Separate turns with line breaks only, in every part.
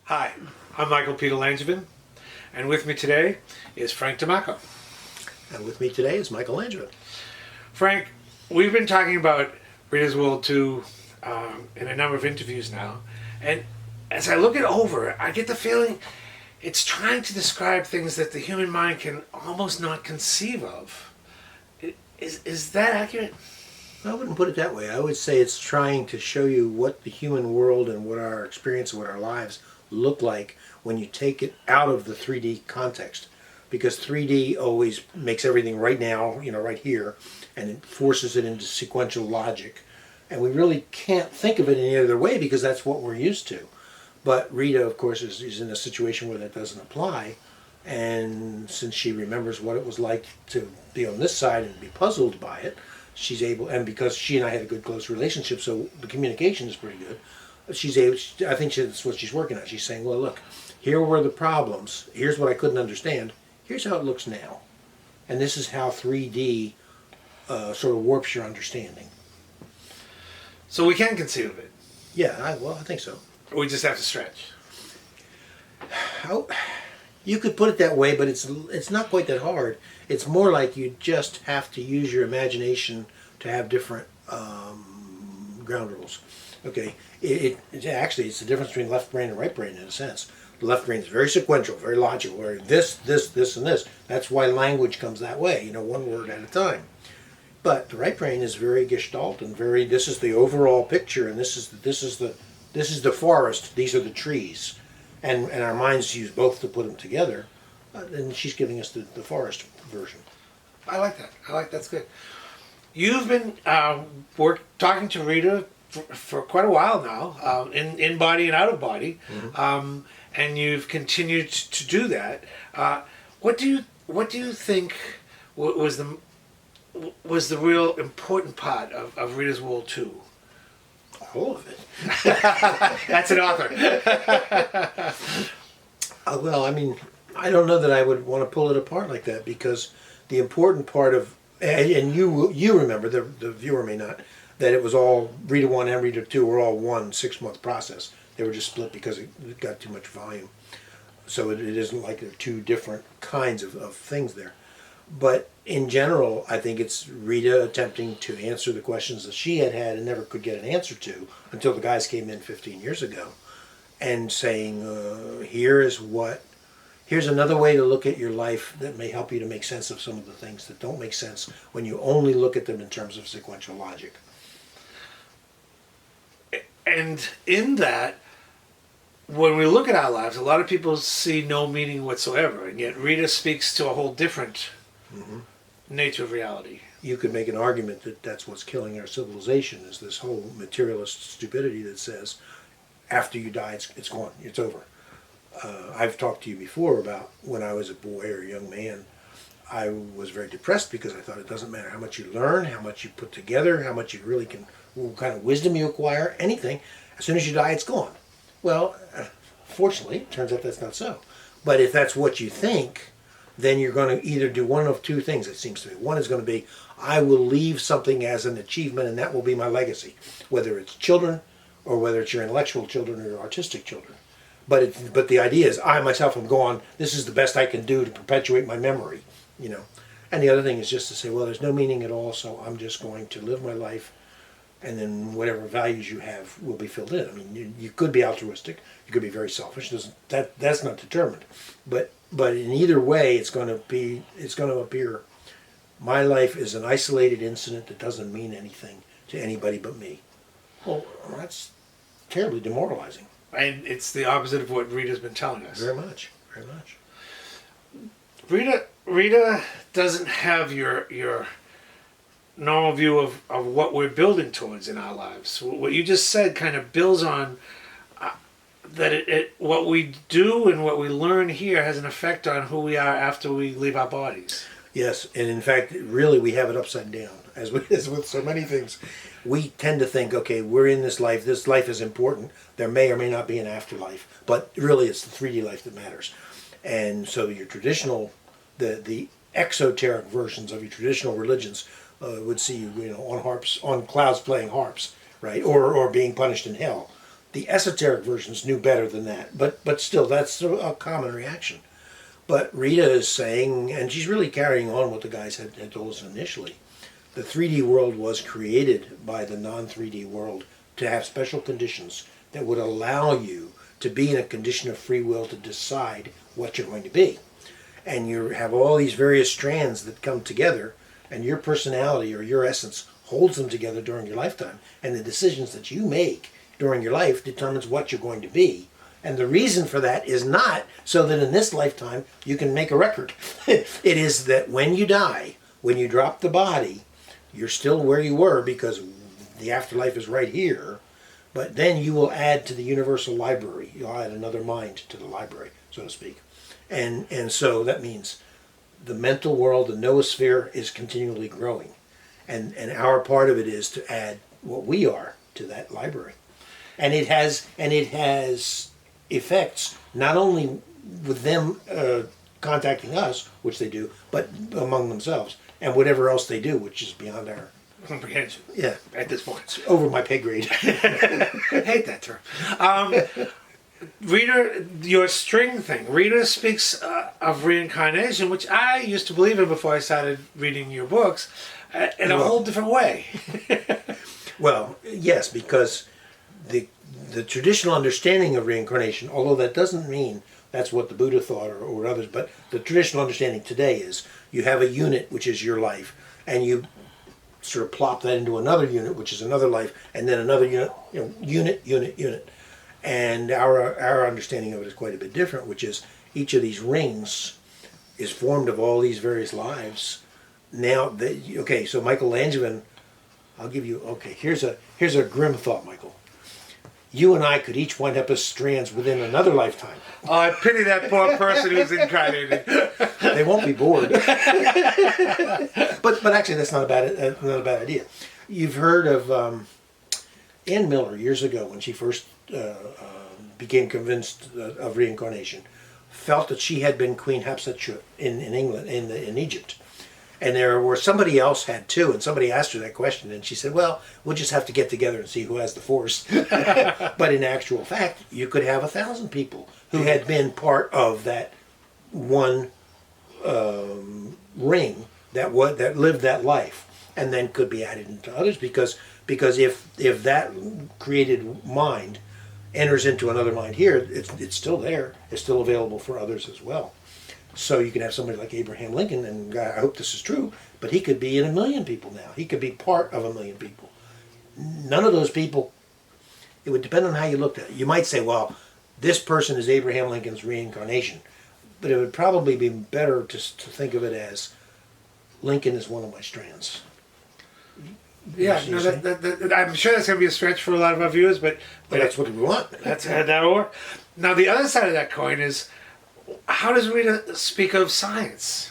Hi, I'm Michael Peter Langevin, and with me today is Frank DeMarco.
And with me today is Michael Langevin.
Frank, we've been talking about Rita's World 2 in a number of interviews now, and as I look it over, I get the feeling it's trying to describe things that the human mind can almost not conceive of. Is that accurate?
I wouldn't put it that way. I would say it's trying to show you what the human world and what our experience and what our lives look like when you take it out of the 3D context. Because 3D always makes everything right now, right here, and it forces it into sequential logic. And we really can't think of it any other way because that's what we're used to. But Rita, of course, is in a situation where that doesn't apply. And since she remembers what it was like to be on this side and be puzzled by it, she's able, and because she and I had a good close relationship, so the communication is pretty good, she's able, I think that's what she's working on. She's saying, well, look, here were the problems, here's what I couldn't understand, here's how it looks now. And this is how 3D sort of warps your understanding.
So we can conceive of it.
Yeah, I think so.
We just have to stretch.
You could put it that way, but it's not quite that hard. It's more like you just have to use your imagination to have different ground rules. Okay, actually it's the difference between left brain and right brain in a sense. The left brain is very sequential, very logical, where this, and this. That's why language comes that way, one word at a time. But the right brain is very gestalt and very. This is the overall picture, and this is the forest. These are the trees. And our minds use both to put them together, and she's giving us the forest version.
I like that. That's good. You've been talking to Rita for quite a while now, in body and out of body,
Mm-hmm.
and you've continued to do that. What do you think was the real important part of Rita's World 2?
All of it.
That's an author.
Well, I don't know that I would want to pull it apart like that, because the important part of, and you remember, the viewer may not, that it was all, Rita 1 and Rita 2 were all one 6-month process. They were just split because it got too much volume. So it isn't like there are two different kinds of things there. But in general, I think it's Rita attempting to answer the questions that she had and never could get an answer to until the guys came in 15 years ago, and saying, here's another way to look at your life that may help you to make sense of some of the things that don't make sense when you only look at them in terms of sequential logic.
And in that, when we look at our lives, a lot of people see no meaning whatsoever, and yet Rita speaks to a whole different nature of reality.
You could make an argument that that's what's killing our civilization, is this whole materialist stupidity that says after you die it's gone, it's over. I've talked to you before about when I was a boy or a young man, I was very depressed because I thought it doesn't matter how much you learn, how much you put together, how much you really can, what kind of wisdom you acquire, anything, as soon as you die it's gone. Well, fortunately, it turns out that's not so. But if that's what you think, then you're going to either do one of two things, it seems to me. One is going to be, I will leave something as an achievement, and that will be my legacy, whether it's children or whether it's your intellectual children or your artistic children. But the idea is, I myself am gone, this is the best I can do to perpetuate my memory, And the other thing is just to say, well, there's no meaning at all, so I'm just going to live my life, and then whatever values you have will be filled in. You could be altruistic, you could be very selfish. That's not determined, but in either way, it's going to appear. My life is an isolated incident that doesn't mean anything to anybody but me. Well, that's terribly demoralizing.
And it's the opposite of what Rita's been telling us.
Very much, very much.
Rita doesn't have your normal view of what we're building towards in our lives. What you just said kind of builds on that what we do and what we learn here has an effect on who we are after we leave our bodies.
Yes, and in fact, really, we have it upside down. As with so many things, we tend to think, okay, we're in this life is important, there may or may not be an afterlife, but really it's the 3D life that matters. And so your traditional, the exoteric versions of your traditional religions would see you, on harps, on clouds playing harps, right, or being punished in hell. The esoteric versions knew better than that, but still, that's a common reaction. But Rita is saying, and she's really carrying on what the guys had told us initially, the 3D world was created by the non-3D world to have special conditions that would allow you to be in a condition of free will to decide what you're going to be. And you have all these various strands that come together, and your personality or your essence holds them together during your lifetime. And the decisions that you make during your life determines what you're going to be. And the reason for that is not so that in this lifetime you can make a record. It is that when you die, when you drop the body, you're still where you were because the afterlife is right here. But then you will add to the universal library. You'll add another mind to the library, so to speak. And so that means the mental world, the noosphere, is continually growing. And our part of it is to add what we are to that library. And it has effects not only with them contacting us, which they do, but among themselves. And whatever else they do, which is beyond our
comprehension.
Yeah.
At this point.
It's over my pay grade.
I hate that term. Rita, your string thing. Rita speaks of reincarnation, which I used to believe in before I started reading your books, in a whole different way.
Well, yes, because the traditional understanding of reincarnation, although that doesn't mean that's what the Buddha thought or others, but the traditional understanding today is you have a unit, which is your life, and you sort of plop that into another unit, which is another life, and then another unit, unit. And our understanding of it is quite a bit different, which is each of these rings is formed of all these various lives. Now, so Michael Langevin, I'll give you, here's a grim thought, Michael. You and I could each wind up as strands within another lifetime.
Oh, I pity that poor person who's incarnated.
They won't be bored. But actually, that's not a bad idea. You've heard of Ann Miller years ago when she first became convinced of reincarnation, felt that she had been Queen Hatshepsut in England, in Egypt. And somebody else had too, and somebody asked her that question, and she said, well, we'll just have to get together and see who has the force. But in actual fact, you could have 1,000 people who had been part of that one ring that lived that life, and then could be added into others, because if that created mind enters into another mind here, it's still there, it's still available for others as well. So you can have somebody like Abraham Lincoln, and I hope this is true, but he could be in 1 million people now. He could be part of 1 million people. None of those people, it would depend on how you looked at it. You might say, well, this person is Abraham Lincoln's reincarnation. But it would probably be better to think of it as Lincoln is one of my strands.
Yeah, no, I'm sure that's going to be a stretch for a lot of our viewers, but
that's what we want.
That'll work. Now, the other side of that coin is, how does Rita speak of science?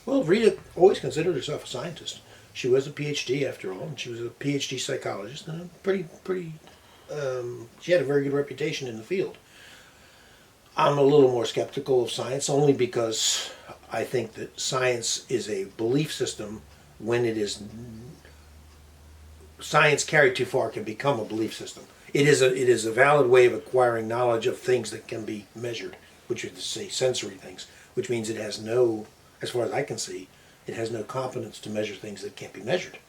Well, Rita always considered herself a scientist. She was a PhD after all, and she was a PhD psychologist, and she had a very good reputation in the field. I'm a little more skeptical of science, only because I think that science is a belief system when it is... Science carried too far can become a belief system. It is a valid way of acquiring knowledge of things that can be measured, which is to say sensory things, which means it has no, as far as I can see, it has no competence to measure things that can't be measured.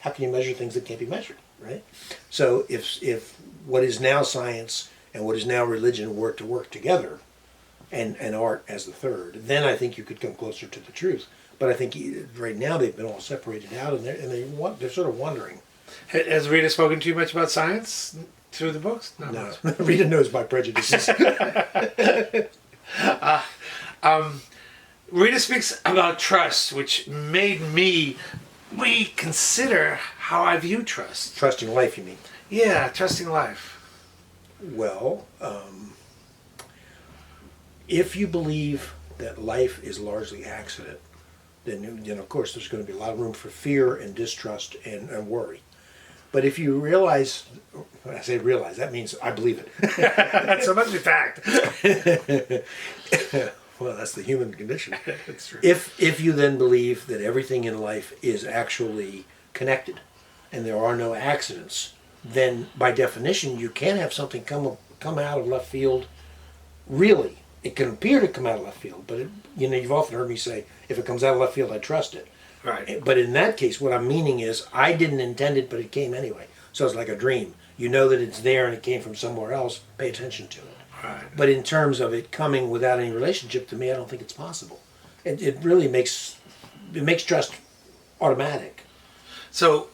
How can you measure things that can't be measured, right? So if what is now science and what is now religion were to work together, and art as the third, then I think you could come closer to the truth. But I think right now they've been all separated out, and they're sort of wondering.
Has Rita spoken to you much about science through the books?
No. Rita knows my prejudices.
Rita speaks about trust, which made me reconsider how I view trust.
Trusting life, you mean?
Yeah, trusting life.
Well, if you believe that life is largely accident, then of course there's going to be a lot of room for fear and distrust and worry. But if you realize, when I say realize, that means I believe it.
So much a fact.
Well, that's the human condition.
That's true.
If you then believe that everything in life is actually connected and there are no accidents, then by definition you can have something come out of left field. Really, it can appear to come out of left field, but you've often heard me say, if it comes out of left field, I trust it.
Right.
But in that case, what I'm meaning is I didn't intend it, but it came anyway. So it's like a dream. You know that it's there and it came from somewhere else. Pay attention to it.
Right.
But in terms of it coming without any relationship to me, I don't think it's possible. It really makes trust automatic.
So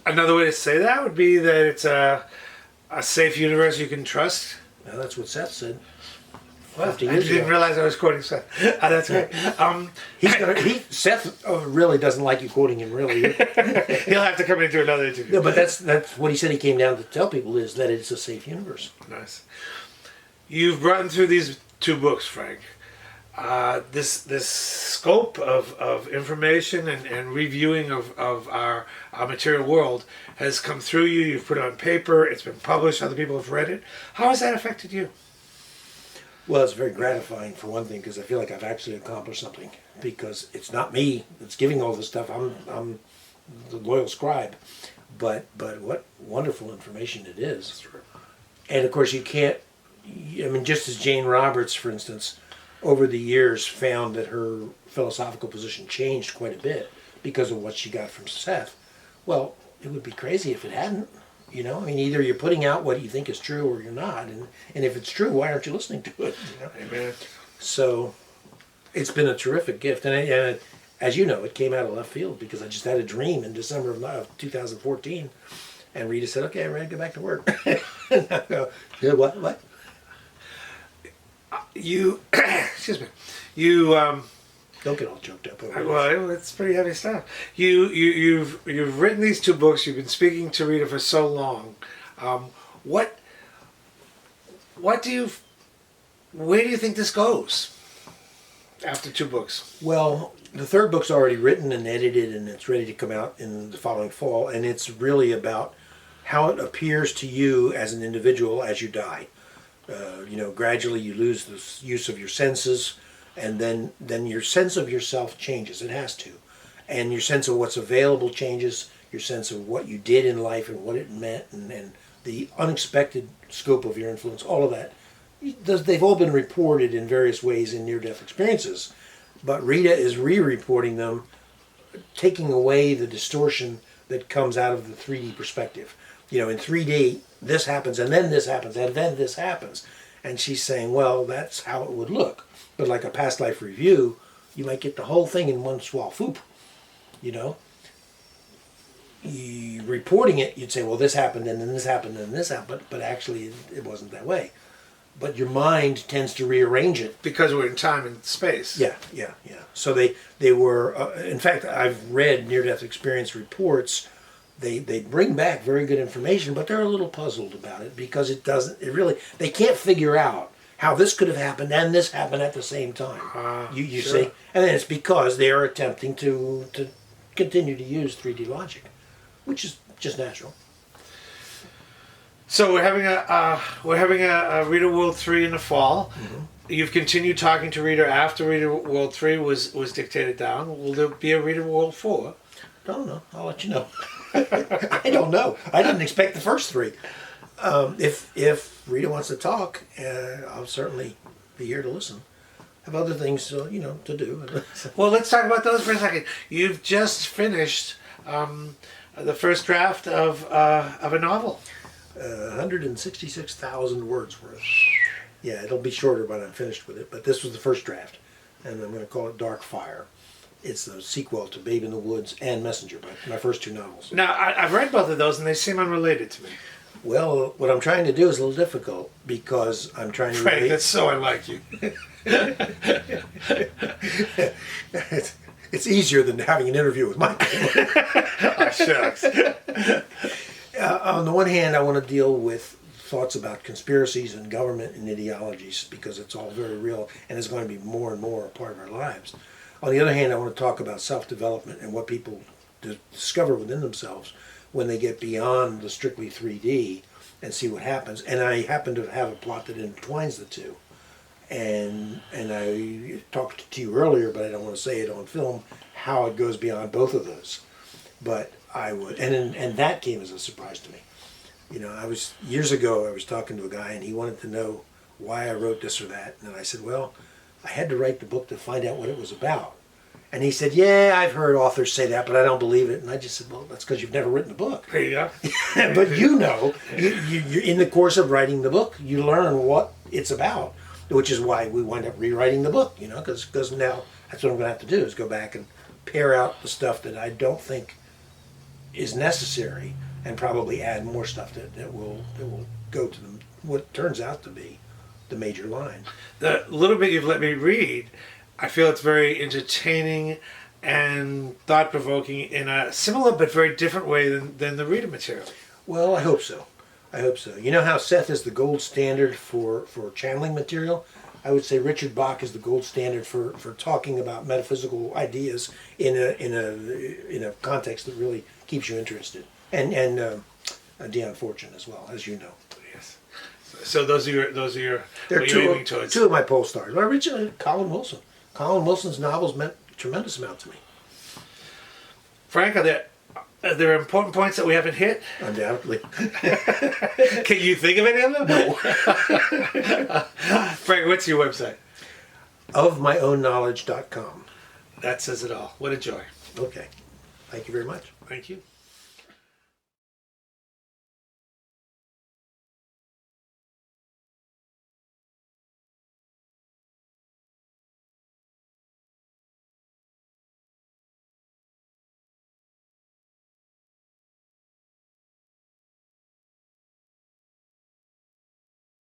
another way to say that would be that it's a safe universe you can trust.
Now, that's what Seth said.
Well,
50
I
years
didn't
ago.
realize I was quoting Seth. That's great.
Seth really doesn't like you quoting him. Really,
He'll have to come into another interview.
no. But that's what he said. He came down to tell people is that it's a safe universe.
Nice. You've run through these 2 books, Frank. This scope of information and reviewing of our material world has come through you. You've put it on paper. It's been published. Other people have read it. How has that affected you?
Well, it's very gratifying for one thing because I feel like I've actually accomplished something. Because it's not me that's giving all this stuff. I'm the loyal scribe, but what wonderful information it is. And of course, you can't. I mean, just as Jane Roberts, for instance, over the years found that her philosophical position changed quite a bit because of what she got from Seth. Well, it would be crazy if it hadn't. I mean, either you're putting out what you think is true or you're not. And if it's true, why aren't you listening to it?
Amen.
So it's been a terrific gift. And as you know, it came out of left field because I just had a dream in December of 2014. And Rita said, okay, I'm ready to go back to work. And I go, yeah, what?
You, excuse me. You,
Don't get all choked up over it.
well, it's pretty heavy stuff. You've written these 2 books. You've been speaking to Rita for so long. Where do you think this goes after 2 books?
Well, the 3rd book's already written and edited, and it's ready to come out in the following fall. And it's really about how it appears to you as an individual as you die. Gradually you lose the use of your senses, and then your sense of yourself changes. It has to. And your sense of what's available changes, your sense of what you did in life and what it meant, and the unexpected scope of your influence, all of that. They've all been reported in various ways in near-death experiences, but Rita is re-reporting them, taking away the distortion that comes out of the 3D perspective. In 3D, this happens, and then this happens, and then this happens. And she's saying, well, that's how it would look. But like a past life review, you might get the whole thing in one swell. Foop. Reporting it, you'd say, well, this happened, and then this happened, and then this happened. But actually, it wasn't that way. But your mind tends to rearrange it.
Because we're in time and space.
Yeah. So they were, in fact, I've read near-death experience reports. They bring back very good information, but they're a little puzzled about it because they can't figure out how this could have happened and this happened at the same time. You
sure.
see? And then it's because they are attempting to continue to use 3D logic, which is just natural.
So we're having a Rita World 3 in the fall. Mm-hmm. You've continued talking to Rita after Rita World 3 was dictated down. Will there be a Rita World 4?
I don't know. I'll let you know. I don't know. I didn't expect the first 3. If Rita wants to talk, I'll certainly be here to listen. I have other things, to do.
Well, let's talk about those for a second. You've just finished the first draft of a novel.
166,000 words worth. Yeah, it'll be shorter when I'm finished with it, but this was the first draft, and I'm going to call it Dark Fire. It's the sequel to Babe in the Woods and Messenger, my first 2 novels.
Now, I've read both of those, and they seem unrelated to me.
Well, what I'm trying to do is a little difficult because I'm trying to
Frank, that's so unlike you.
It's easier than having an interview with Michael.
Oh, shucks.
On the one hand, I want to deal with thoughts about conspiracies and government and ideologies because it's all very real and it's going to be more and more a part of our lives. On the other hand, I want to talk about self-development and what people discover within themselves when they get beyond the strictly 3D and see what happens. And I happen to have a plot that intertwines the two. And I talked to you earlier, but I don't want to say it on film, how it goes beyond both of those. But I would, and that came as a surprise to me. You know, years ago, I was talking to a guy and he wanted to know why I wrote this or that. And I said, well, I had to write the book to find out what it was about. And he said, yeah, I've heard authors say that, but I don't believe it. And I just said, well, that's because you've never written a book.
There you go.
But you know, you're in the course of writing the book, you learn what it's about, which is why we wind up rewriting the book, you know, because now that's what I'm going to have to do is go back and pare out the stuff that I don't think is necessary and probably add more stuff that will go to what turns out to be the major line.
The little bit you've let me read, I feel it's very entertaining and thought-provoking in a similar but very different way than the Rita material.
Well, I hope so. I hope so. You know how Seth is the gold standard for channeling material? I would say Richard Bach is the gold standard for talking about metaphysical ideas in a context that really keeps you interested. And Dion Fortune as well, as you know.
Yes. So those are your
They're
what you're aiming towards.
two of my pole stars. Well, Richard, Colin Wilson. Colin Wilson's novels meant a tremendous amount to me.
Frank, are there important points that we haven't hit?
Undoubtedly.
Can you think of any of them?
No.
Frank, what's your website?
Ofmyoownknowledge.com.
That says it all. What a joy.
Okay. Thank you very much.
Thank you.